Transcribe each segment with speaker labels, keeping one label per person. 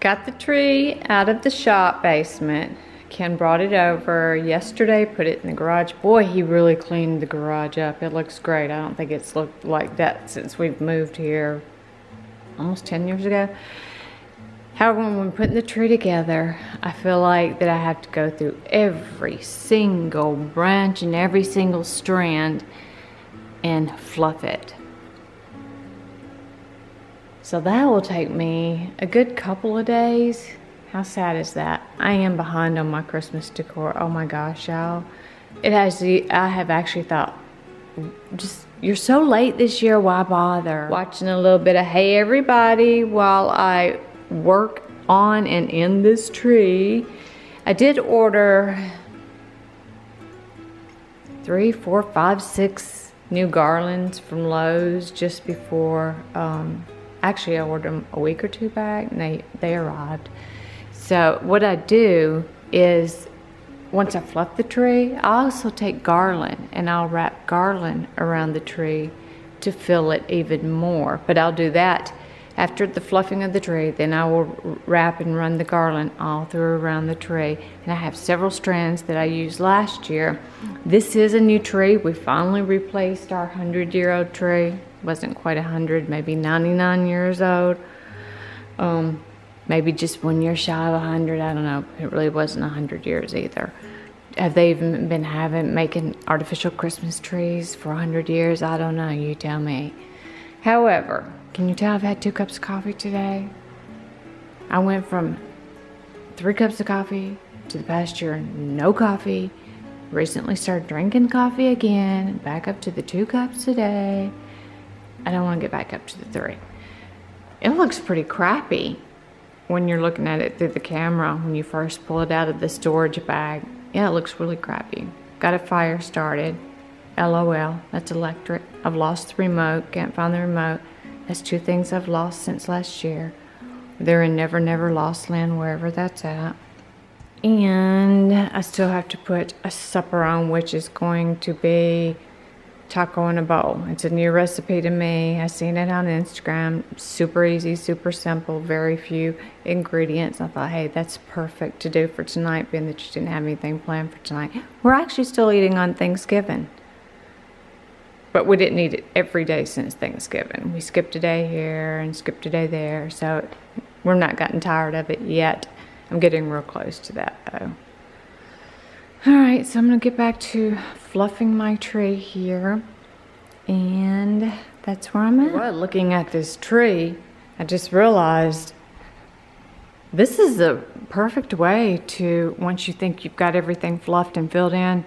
Speaker 1: Got the tree out of the shop basement. Ken brought it over yesterday, put it in the garage. Boy, he really cleaned the garage up. It looks great. I don't think it's looked like that since we've moved here almost 10 years ago. However, when we're putting the tree together, I feel like that I have to go through every single branch and every single strand and fluff it. So that will take me a good couple of days. How sad is that? I am behind on my Christmas decor. Oh my gosh, y'all. I have actually thought, just, you're so late this year, why bother? Watching a little bit of Hey Everybody while I work on and in this tree. I did order 3, 4, 5, 6 new garlands from Lowe's just before, actually I ordered them a week or two back and they arrived. So what I do is, once I fluff the tree, I also take garland and I'll wrap garland around the tree to fill it even more. But I'll do that after the fluffing of the tree. Then I will wrap and run the garland all through around the tree. And I have several strands that I used last year. This is a new tree. We finally replaced our 100-year-old tree. Wasn't quite 100, maybe 99 years old. Maybe just 1 year shy of 100. I don't know. It really wasn't 100 years either. Have they even been making artificial Christmas trees for 100 years? I don't know. You tell me. However, can you tell I've had 2 cups of coffee today? I went from 3 cups of coffee to the past year, no coffee. Recently started drinking coffee again. Back up to the 2 cups a day. I don't want to get back up to the 3. It looks pretty crappy when you're looking at it through the camera, when you first pull it out of the storage bag. Yeah, it looks really crappy. Got a fire started. LOL, that's electric. I've lost the remote, can't find the remote. That's 2 things I've lost since last year. They're in Never Never Lost Land, wherever that's at. And I still have to put a supper on, which is going to be taco in a bowl. It's a new recipe to me. I seen it on Instagram. Super easy, super simple, very few ingredients. I thought, hey, that's perfect to do for tonight, being that you didn't have anything planned for tonight. We're actually still eating on Thanksgiving, but we didn't eat it every day since Thanksgiving. We skipped a day here and skipped a day there, so we're not gotten tired of it yet. I'm getting real close to that though. Alright, so I'm going to get back to fluffing my tree here, and that's where I'm at. Well, looking at this tree, I just realized this is the perfect way to, once you think you've got everything fluffed and filled in,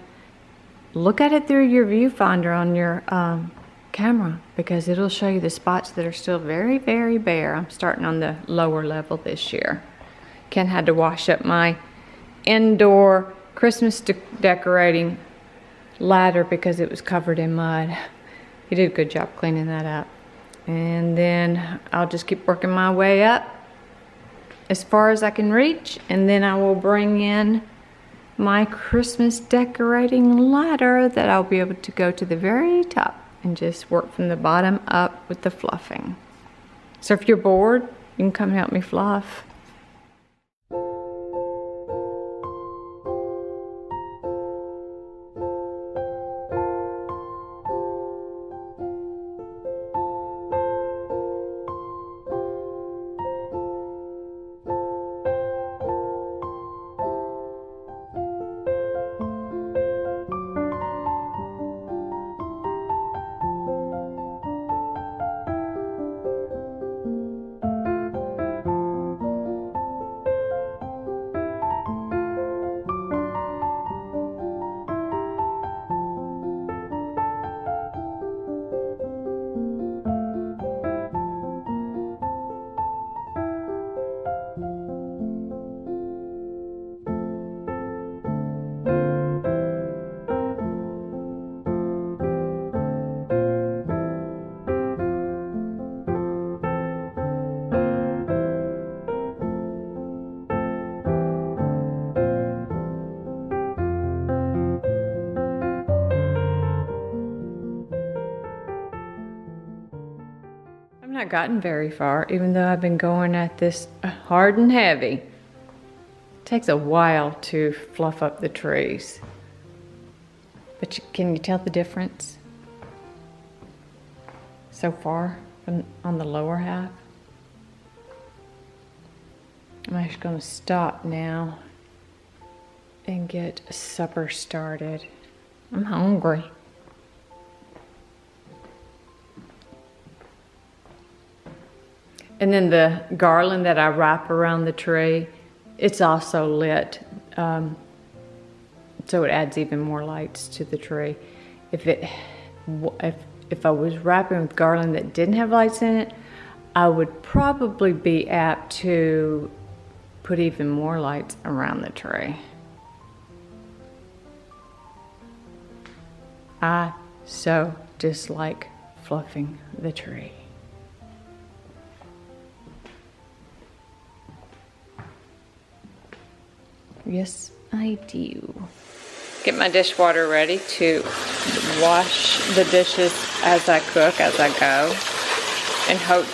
Speaker 1: look at it through your viewfinder on your camera, because it'll show you the spots that are still very, very bare. I'm starting on the lower level this year. Ken had to wash up my indoor Christmas decorating ladder because it was covered in mud. He did a good job cleaning that up. And then I'll just keep working my way up as far as I can reach, and then I will bring in my Christmas decorating ladder that I'll be able to go to the very top and just work from the bottom up with the fluffing. So if you're bored, you can come help me fluff. not gotten very far, even though I've been going at this hard and heavy. It takes a while to fluff up the trees. But can you tell the difference so far on the lower half? I'm actually going to stop now and get supper started. I'm hungry. And then the garland that I wrap around the tree, it's also lit, so it adds even more lights to the tree. If I was wrapping with garland that didn't have lights in it, I would probably be apt to put even more lights around the tree. I so dislike fluffing the tree. Yes, I do. Get my dishwater ready to wash the dishes as I cook, as I go, and hope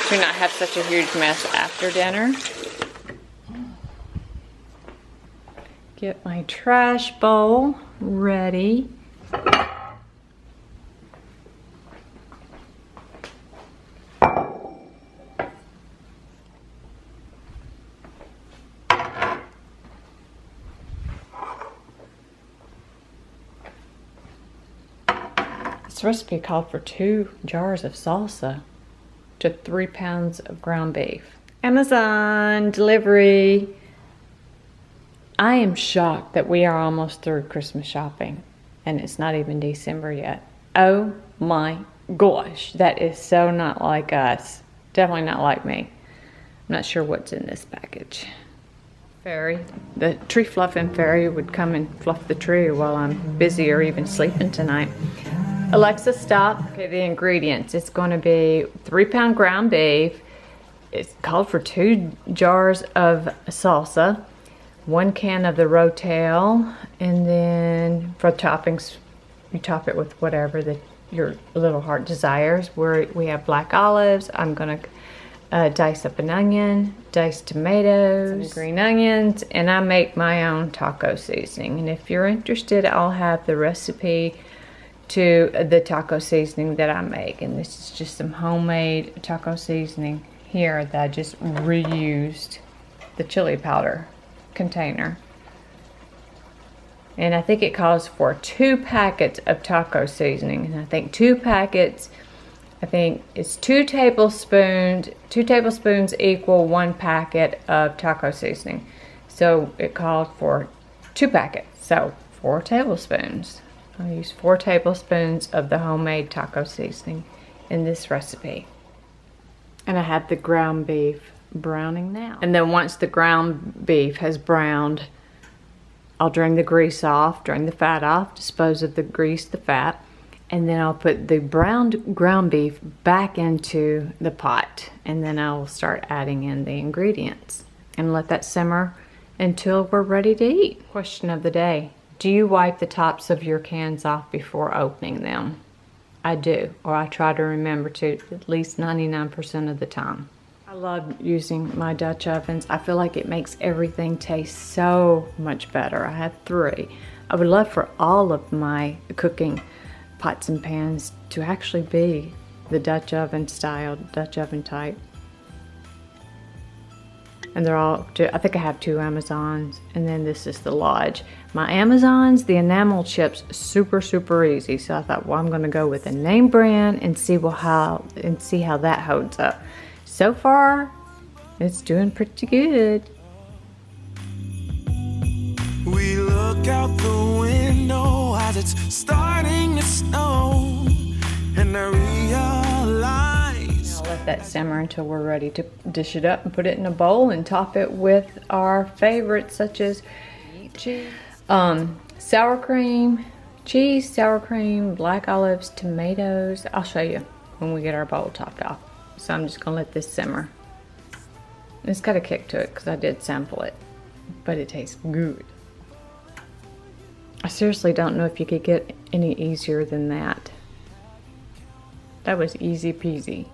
Speaker 1: to not have such a huge mess after dinner. Get my trash bowl ready. This recipe called for 2 jars of salsa to 3 pounds of ground beef. Amazon delivery. I am shocked that we are almost through Christmas shopping and it's not even December yet. Oh my gosh, that is so not like us. Definitely not like me. I'm not sure what's in this package. Fairy, the tree fluffing fairy would come and fluff the tree while I'm busy or even sleeping tonight. Alexa, stop. Okay, the ingredients. It's going to be 3 pound ground beef. It's called for 2 jars of salsa, 1 can of the rotel, and then for toppings, you top it with whatever your little heart desires. We have black olives. I'm going to dice up an onion, dice tomatoes, some green onions, and I make my own taco seasoning. And if you're interested, I'll have the recipe to the taco seasoning that I make. And this is just some homemade taco seasoning here that I just reused the chili powder container. And I think it calls for 2 packets of taco seasoning. And I think 2 packets, I think it's 2 tablespoons. 2 tablespoons equal 1 packet of taco seasoning. So it called for 2 packets, so 4 tablespoons. I'll use 4 tablespoons of the homemade taco seasoning in this recipe. And I have the ground beef browning now. And then once the ground beef has browned, I'll drain the grease off, drain the fat off, dispose of the grease, the fat, and then I'll put the browned ground beef back into the pot. And then I'll start adding in the ingredients and let that simmer until we're ready to eat. Question of the day. Do you wipe the tops of your cans off before opening them? I do, or I try to remember to at least 99% of the time. I love using my Dutch ovens. I feel like it makes everything taste so much better. I have 3. I would love for all of my cooking pots and pans to actually be the Dutch oven style, Dutch oven type. And they're all, I think I have 2 Amazons, and then this is the Lodge. My Amazons, the enamel chips, super easy. So I thought, well, I'm gonna go with a name brand and see how that holds up. So far, it's doing pretty good.
Speaker 2: We look out the window as it's starting to snow, and I realize
Speaker 1: I'll let that simmer until we're ready to dish it up and put it in a bowl and top it with our favorites such as sour cream, cheese, sour cream, black olives, tomatoes. I'll show you when we get our bowl topped off. So I'm just gonna let this simmer. It's got a kick to it because I did sample it, but it tastes good. I seriously don't know if you could get any easier than that. That was easy peasy.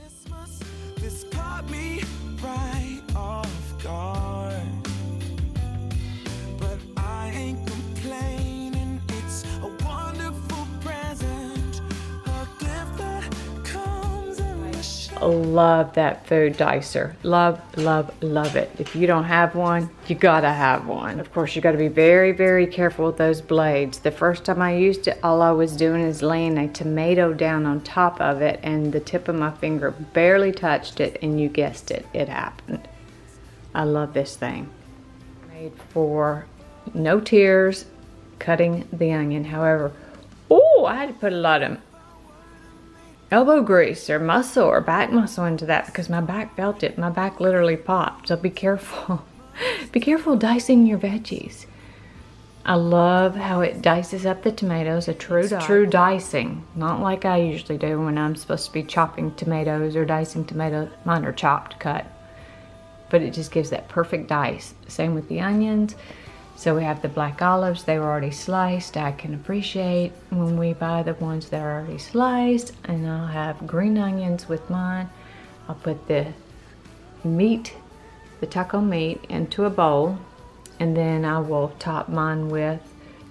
Speaker 2: Christmas, this caught me right off guard. But I ain't complaining, it's a wonderful present, a gift that comes in the shape.
Speaker 1: Love that food dicer. Love, love, love it. If you don't have one, you gotta have one. Of course, you gotta be very, very careful with those blades. The first time I used it, all I was doing is laying a tomato down on top of it, and the tip of my finger barely touched it, and you guessed it, it happened. I love this thing. Made for no tears cutting the onion. However, oh, I had to put a lot of elbow grease or muscle or back muscle into that because my back felt it. My back literally popped. So be careful. Be careful dicing your veggies. I love how it dices up the tomatoes, a true dicing. Not like I usually do when I'm supposed to be chopping tomatoes or dicing tomatoes. Mine are chopped, cut. But it just gives that perfect dice. Same with the onions. So we have the black olives, they were already sliced. I can appreciate when we buy the ones that are already sliced. And I'll have green onions with mine. I'll put the meat, the taco meat, into a bowl. And then I will top mine with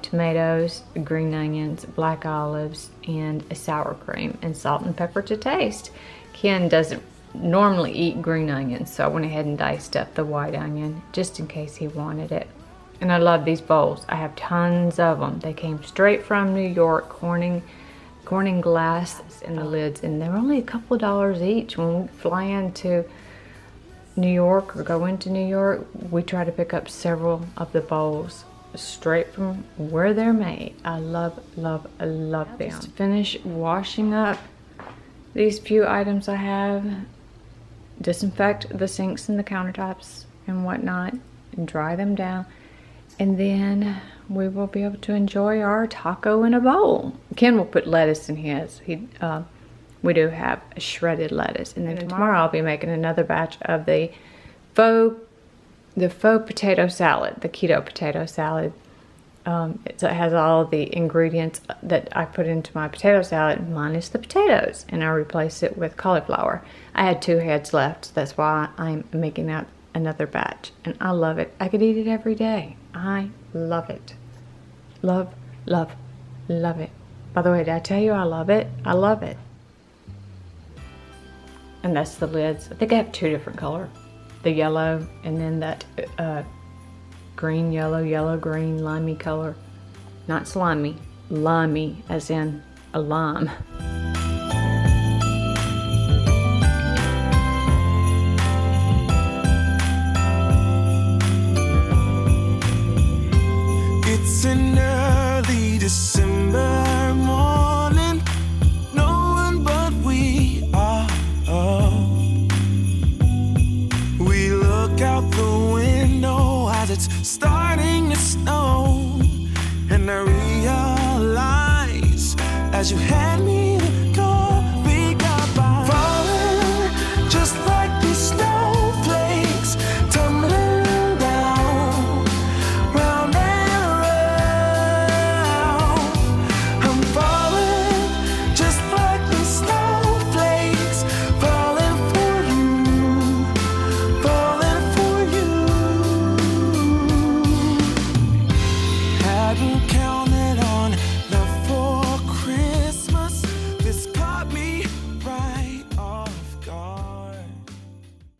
Speaker 1: tomatoes, green onions, black olives, and a sour cream, and salt and pepper to taste. Ken doesn't normally eat green onions, so I went ahead and diced up the white onion just in case he wanted it. And I love these bowls. I have tons of them. They came straight from New York, Corning glass in the lids, and they're only a couple of dollars each. When we fly into New York or go into New York, we try to pick up several of the bowls straight from where they're made. I love, love, love them. Just to finish washing up these few items I have, disinfect the sinks and the countertops and whatnot, and dry them down. And then we will be able to enjoy our taco in a bowl. Ken will put lettuce in his. We do have shredded lettuce. And then tomorrow I'll be making another batch of the faux potato salad, the keto potato salad. It has all the ingredients that I put into my potato salad minus the potatoes, and I replace it with cauliflower. I had 2 heads left. That's why I'm making out another batch, and I love it. I could eat it every day. I love it. Love, love, love it. By the way, did I tell you I love it? I love it. And that's the lids. I think I have 2 different colors. The yellow and then that green, yellow, green, limey color. Not slimy, limey as in a lime.